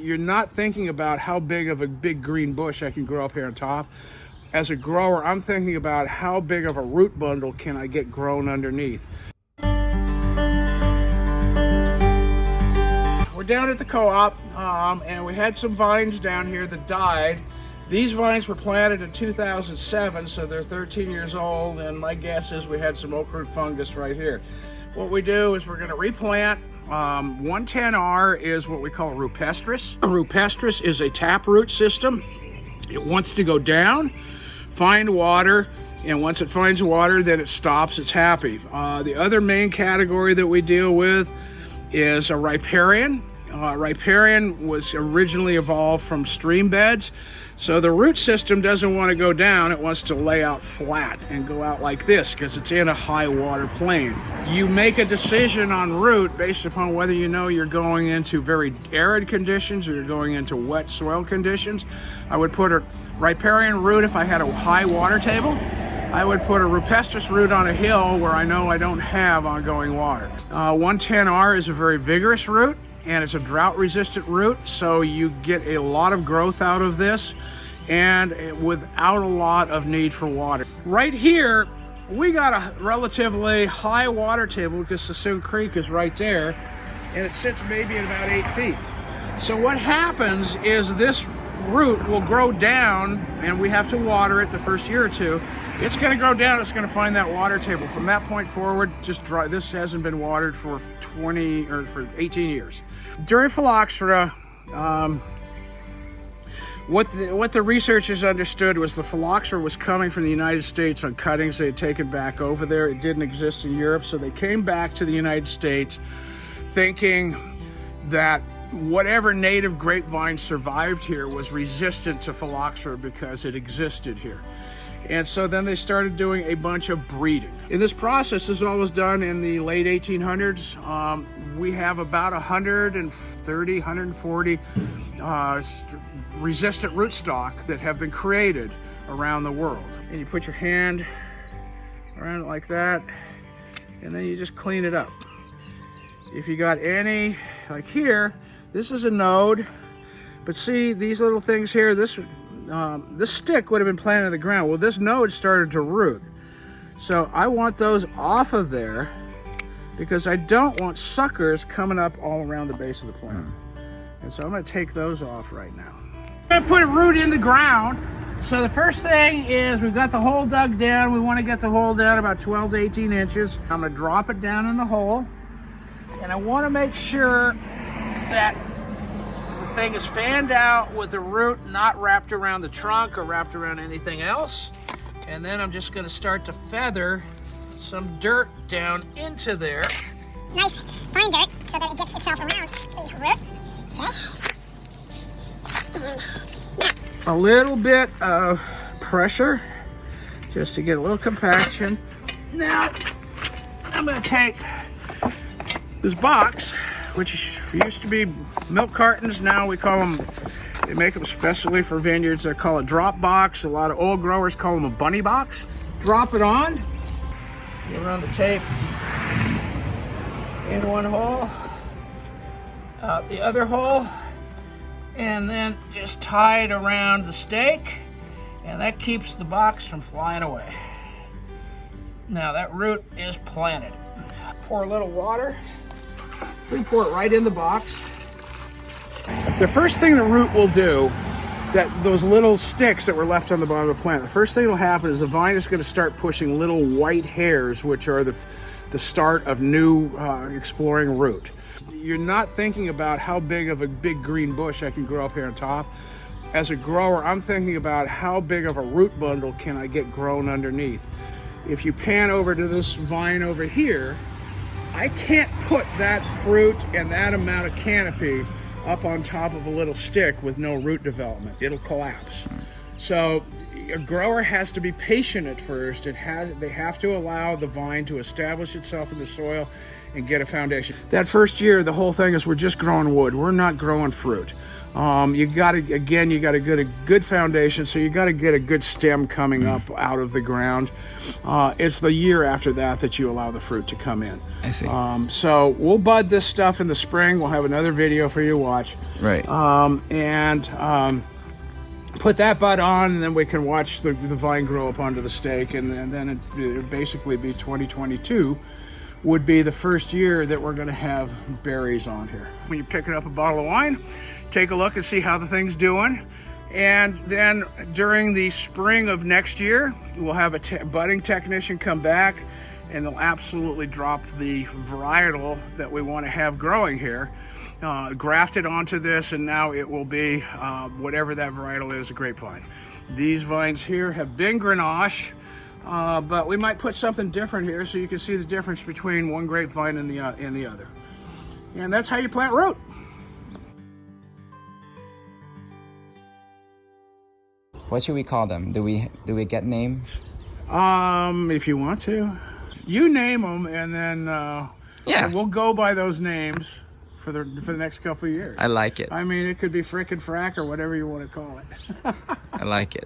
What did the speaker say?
You're not thinking about how big of a big green bush I can grow up here on top. As a grower, I'm thinking about how big of a root bundle can I get grown underneath. We're down at the co-op, and we had some vines down here that died. These vines were planted in 2007, so they're 13 years old, and my guess is we had some oak root fungus right here. What we do is we're going to replant. 110R is what we call a rupestrus. A rupestrus is a taproot system. It wants to go down, find water, and once it finds water, then it stops, it's happy. The other main category that we deal with is a riparian. Riparian was originally evolved from stream beds. So the root system doesn't want to go down, it wants to lay out flat and go out like this because it's in a high water plane. You make a decision on root based upon whether you know you're going into very arid conditions or you're going into wet soil conditions. I would put a riparian root if I had a high water table. I would put a rupestrus root on a hill where I know I don't have ongoing water. 110R is a very vigorous root, and it's a drought resistant root, so you get a lot of growth out of this and without a lot of need for water. Right here, we got a relatively high water table because Sassoon Creek is right there, and it sits maybe at about 8 feet. So what happens is this root will grow down, and we have to water it the first year or two. It's going to grow down, it's going to find that water table. From that point forward, just dry. This hasn't been watered for 18 years. During phylloxera, what the researchers understood was the phylloxera was coming from the United States on cuttings they had taken back over there. It didn't exist in Europe, so they came back to the United States thinking that whatever native grapevine survived here was resistant to phylloxera because it existed here. And so then they started doing a bunch of breeding. In this process, this all was done in the late 1800s. We have about 130, 140 resistant rootstock that have been created around the world. And you put your hand around it like that, and then you just clean it up. If you got any, like here, this is a node, but see these little things here, this stick would have been planted in the ground. Well, this node started to root. So I want those off of there because I don't want suckers coming up all around the base of the plant. And so I'm going to take those off right now. I'm going to put a root in the ground. So the first thing is we've got the hole dug down. We want to get the hole down about 12 to 18 inches. I'm going to drop it down in the hole. And I want to make sure that the thing is fanned out with the root not wrapped around the trunk or wrapped around anything else. And then I'm just going to start to feather some dirt down into there. Nice fine dirt so that it gets itself around the root. Okay. A little bit of pressure just to get a little compaction. Now I'm going to take this box, which used to be milk cartons. Now we call them, they make them specially for vineyards. They call it drop box. A lot of old growers call them a bunny box. Drop it on. You run the tape in one hole, out the other hole, and then just tie it around the stake, and that keeps the box from flying away. Now that root is planted. Pour a little water. We pour it right in the box. The first thing the root will do, that those little sticks that were left on the bottom of the plant, the first thing that will happen is the vine is going to start pushing little white hairs, which are the start of new exploring root. You're not thinking about how big of a big green bush I can grow up here on top. As a grower, I'm thinking about how big of a root bundle can I get grown underneath. If you pan over to this vine over here, I can't put that fruit and that amount of canopy up on top of a little stick with no root development. It'll collapse. So a grower has to be patient at first. They have to allow the vine to establish itself in the soil and get a foundation. That first year, the whole thing is we're just growing wood. We're not growing fruit. You got to get a good foundation, so you got to get a good stem coming up out of the ground. It's the year after that you allow the fruit to come in. I see. So we'll bud this stuff in the spring. We'll have another video for you to watch. Right. Put that bud on, and then we can watch the vine grow up onto the stake, and then it'd basically be 2022 would be the first year that we're going to have berries on here. When you're picking up a bottle of wine, take a look and see how the thing's doing. And then during the spring of next year, we'll have a budding technician come back, and they'll absolutely drop the varietal that we want to have growing here, graft it onto this, and now it will be whatever that varietal is, a grapevine. These vines here have been Grenache, but we might put something different here so you can see the difference between one grapevine and the other. And that's how you plant root. What should we call them? Do we get names? If you want to, you name them, and then Yeah. we'll go by those names for the next couple of years. I like it. I mean, it could be frickin' frack or whatever you want to call it. I like it.